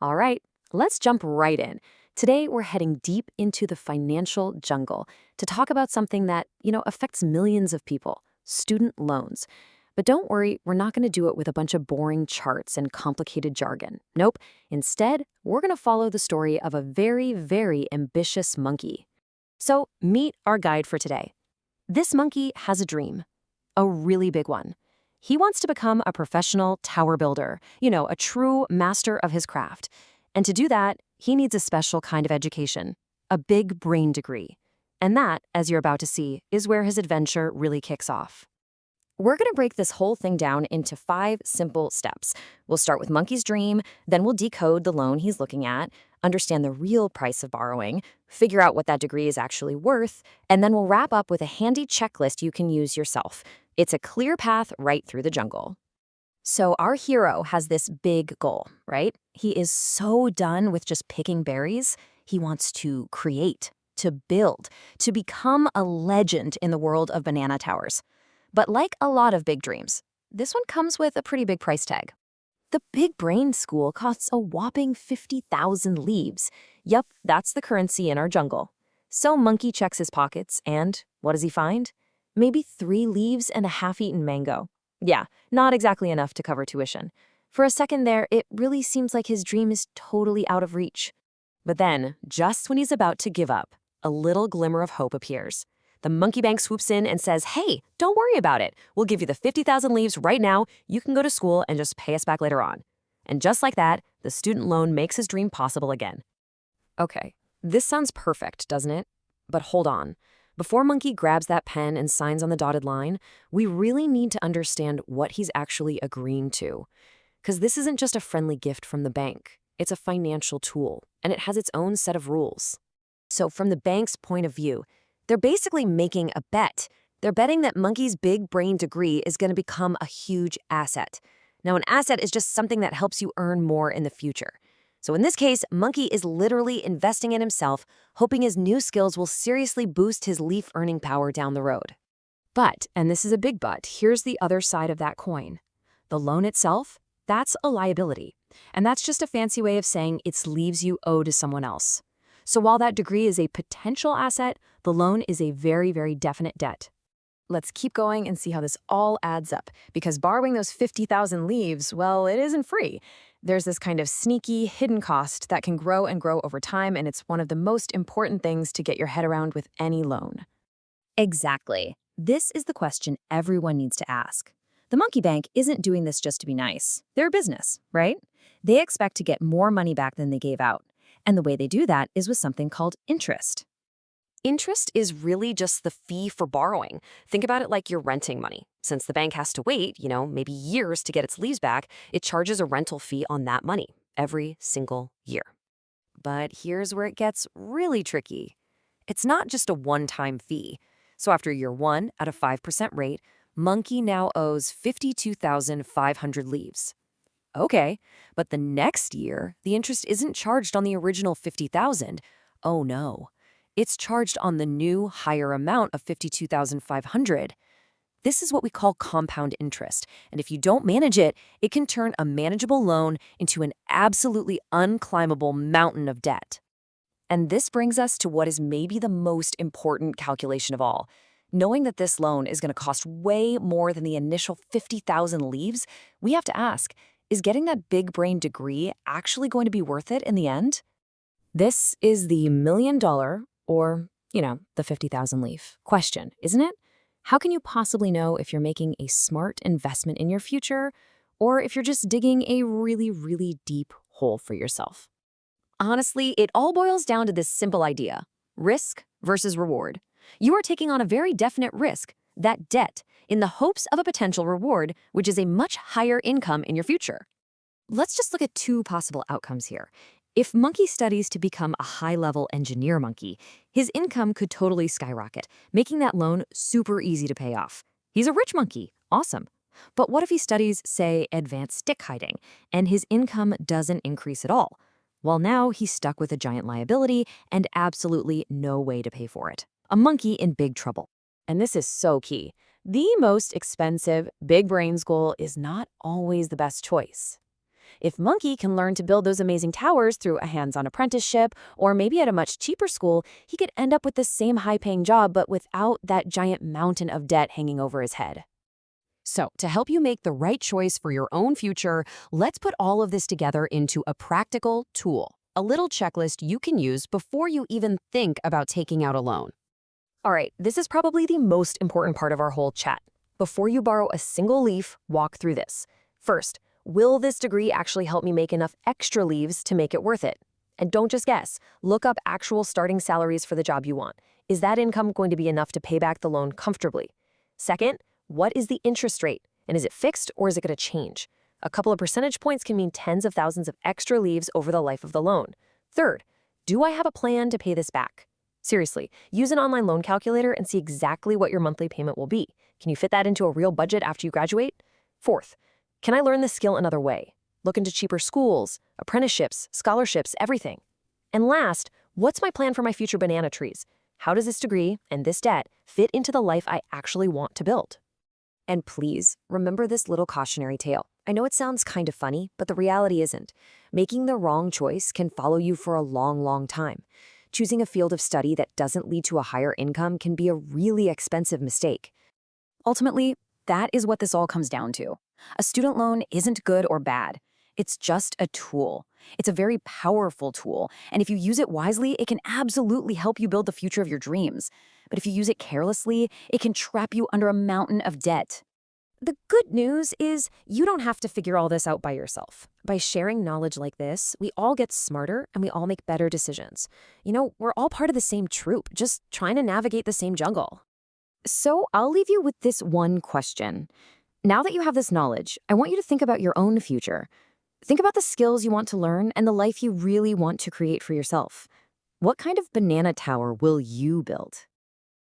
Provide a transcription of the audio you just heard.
All right, let's jump right in. Today, we're heading deep into the financial jungle to talk about something that, affects millions of people, student loans. But don't worry, we're not going to do it with a bunch of boring charts and complicated jargon. Nope. Instead, we're going to follow the story of a very, very ambitious monkey. So, meet our guide for today. This monkey has a dream, a really big one. He wants to become a professional tower builder, a true master of his craft. And to do that, he needs a special kind of education, a big brain degree. And that, as you're about to see, is where his adventure really kicks off. We're going to break this whole thing down into 5 simple steps. We'll start with Monkey's dream, then we'll decode the loan he's looking at, understand the real price of borrowing, figure out what that degree is actually worth, and then we'll wrap up with a handy checklist you can use yourself. It's a clear path right through the jungle. So our hero has this big goal, right? He is so done with just picking berries. He wants to create, to build, to become a legend in the world of banana towers. But like a lot of big dreams, this one comes with a pretty big price tag. The Big Brain School costs a whopping 50,000 leaves. Yup, that's the currency in our jungle. So Monkey checks his pockets, and what does he find? Maybe 3 leaves and a half-eaten mango. Yeah, not exactly enough to cover tuition. For a second there, it really seems like his dream is totally out of reach. But then, just when he's about to give up, a little glimmer of hope appears. The monkey bank swoops in and says, "Hey, don't worry about it. We'll give you the 50,000 leaves right now. You can go to school and just pay us back later on." And just like that, the student loan makes his dream possible again. Okay, this sounds perfect, doesn't it? But hold on. Before Monkey grabs that pen and signs on the dotted line, we really need to understand what he's actually agreeing to. Because this isn't just a friendly gift from the bank. It's a financial tool, and it has its own set of rules. So from the bank's point of view, they're basically making a bet. They're betting that Monkey's big brain degree is going to become a huge asset. Now, an asset is just something that helps you earn more in the future. So in this case, Monkey is literally investing in himself, hoping his new skills will seriously boost his leaf earning power down the road. But, and this is a big but, here's the other side of that coin. The loan itself, that's a liability. And that's just a fancy way of saying it's leaves you owe to someone else. So while that degree is a potential asset, the loan is a very, very definite debt. Let's keep going and see how this all adds up, because borrowing those 50,000 leaves, well, it isn't free. There's this kind of sneaky, hidden cost that can grow and grow over time, and it's one of the most important things to get your head around with any loan. Exactly. This is the question everyone needs to ask. The Monkey Bank isn't doing this just to be nice. They're a business, right? They expect to get more money back than they gave out. And the way they do that is with something called interest. Interest is really just the fee for borrowing. Think about it like you're renting money. Since the bank has to wait, maybe years to get its leaves back, it charges a rental fee on that money every single year. But here's where it gets really tricky. It's not just a one-time fee. So after year 1 at a 5% rate, Monkey now owes 52,500 leaves. Okay, but the next year, the interest isn't charged on the original 50,000. Oh no. It's charged on the new, higher amount of 52,500. This is what we call compound interest, and if you don't manage it, it can turn a manageable loan into an absolutely unclimbable mountain of debt. And this brings us to what is maybe the most important calculation of all. Knowing that this loan is going to cost way more than the initial 50,000 leaves, we have to ask, is getting that big brain degree actually going to be worth it in the end? This is the $1 million or, the 50,000 leaf question, isn't it? How can you possibly know if you're making a smart investment in your future or if you're just digging a really, really deep hole for yourself? Honestly, it all boils down to this simple idea: risk versus reward. You are taking on a very definite risk, that debt, in the hopes of a potential reward, which is a much higher income in your future. Let's just look at 2 possible outcomes here. If Monkey studies to become a high-level engineer monkey, his income could totally skyrocket, making that loan super easy to pay off. He's a rich monkey. Awesome. But what if he studies, say, advanced stick hiding, and his income doesn't increase at all? Well, now he's stuck with a giant liability and absolutely no way to pay for it. A monkey in big trouble. And this is so key. The most expensive big brain school is not always the best choice. If Monkey can learn to build those amazing towers through a hands-on apprenticeship, or maybe at a much cheaper school, he could end up with the same high-paying job but without that giant mountain of debt hanging over his head. So, to help you make the right choice for your own future, let's put all of this together into a practical tool, a little checklist you can use before you even think about taking out a loan. All right, this is probably the most important part of our whole chat. Before you borrow a single leaf, walk through this. First, will this degree actually help me make enough extra leaves to make it worth it? And don't just guess. Look up actual starting salaries for the job you want. Is that income going to be enough to pay back the loan comfortably? Second, what is the interest rate? And is it fixed or is it going to change? A couple of percentage points can mean tens of thousands of extra leaves over the life of the loan. Third, do I have a plan to pay this back? Seriously, use an online loan calculator and see exactly what your monthly payment will be. Can you fit that into a real budget after you graduate? Fourth, can I learn this skill another way? Look into cheaper schools, apprenticeships, scholarships, everything. And last, what's my plan for my future banana trees? How does this degree and this debt fit into the life I actually want to build? And please, remember this little cautionary tale. I know it sounds kind of funny, but the reality isn't. Making the wrong choice can follow you for a long, long time. Choosing a field of study that doesn't lead to a higher income can be a really expensive mistake. Ultimately, that is what this all comes down to. A student loan isn't good or bad. It's just a tool. It's a very powerful tool, and if you use it wisely, it can absolutely help you build the future of your dreams. But if you use it carelessly, it can trap you under a mountain of debt. The good news is you don't have to figure all this out by yourself. By sharing knowledge like this, we all get smarter and we all make better decisions. You know, we're all part of the same troop, just trying to navigate the same jungle. So I'll leave you with this one question. Now that you have this knowledge, I want you to think about your own future. Think about the skills you want to learn and the life you really want to create for yourself. What kind of banana tower will you build?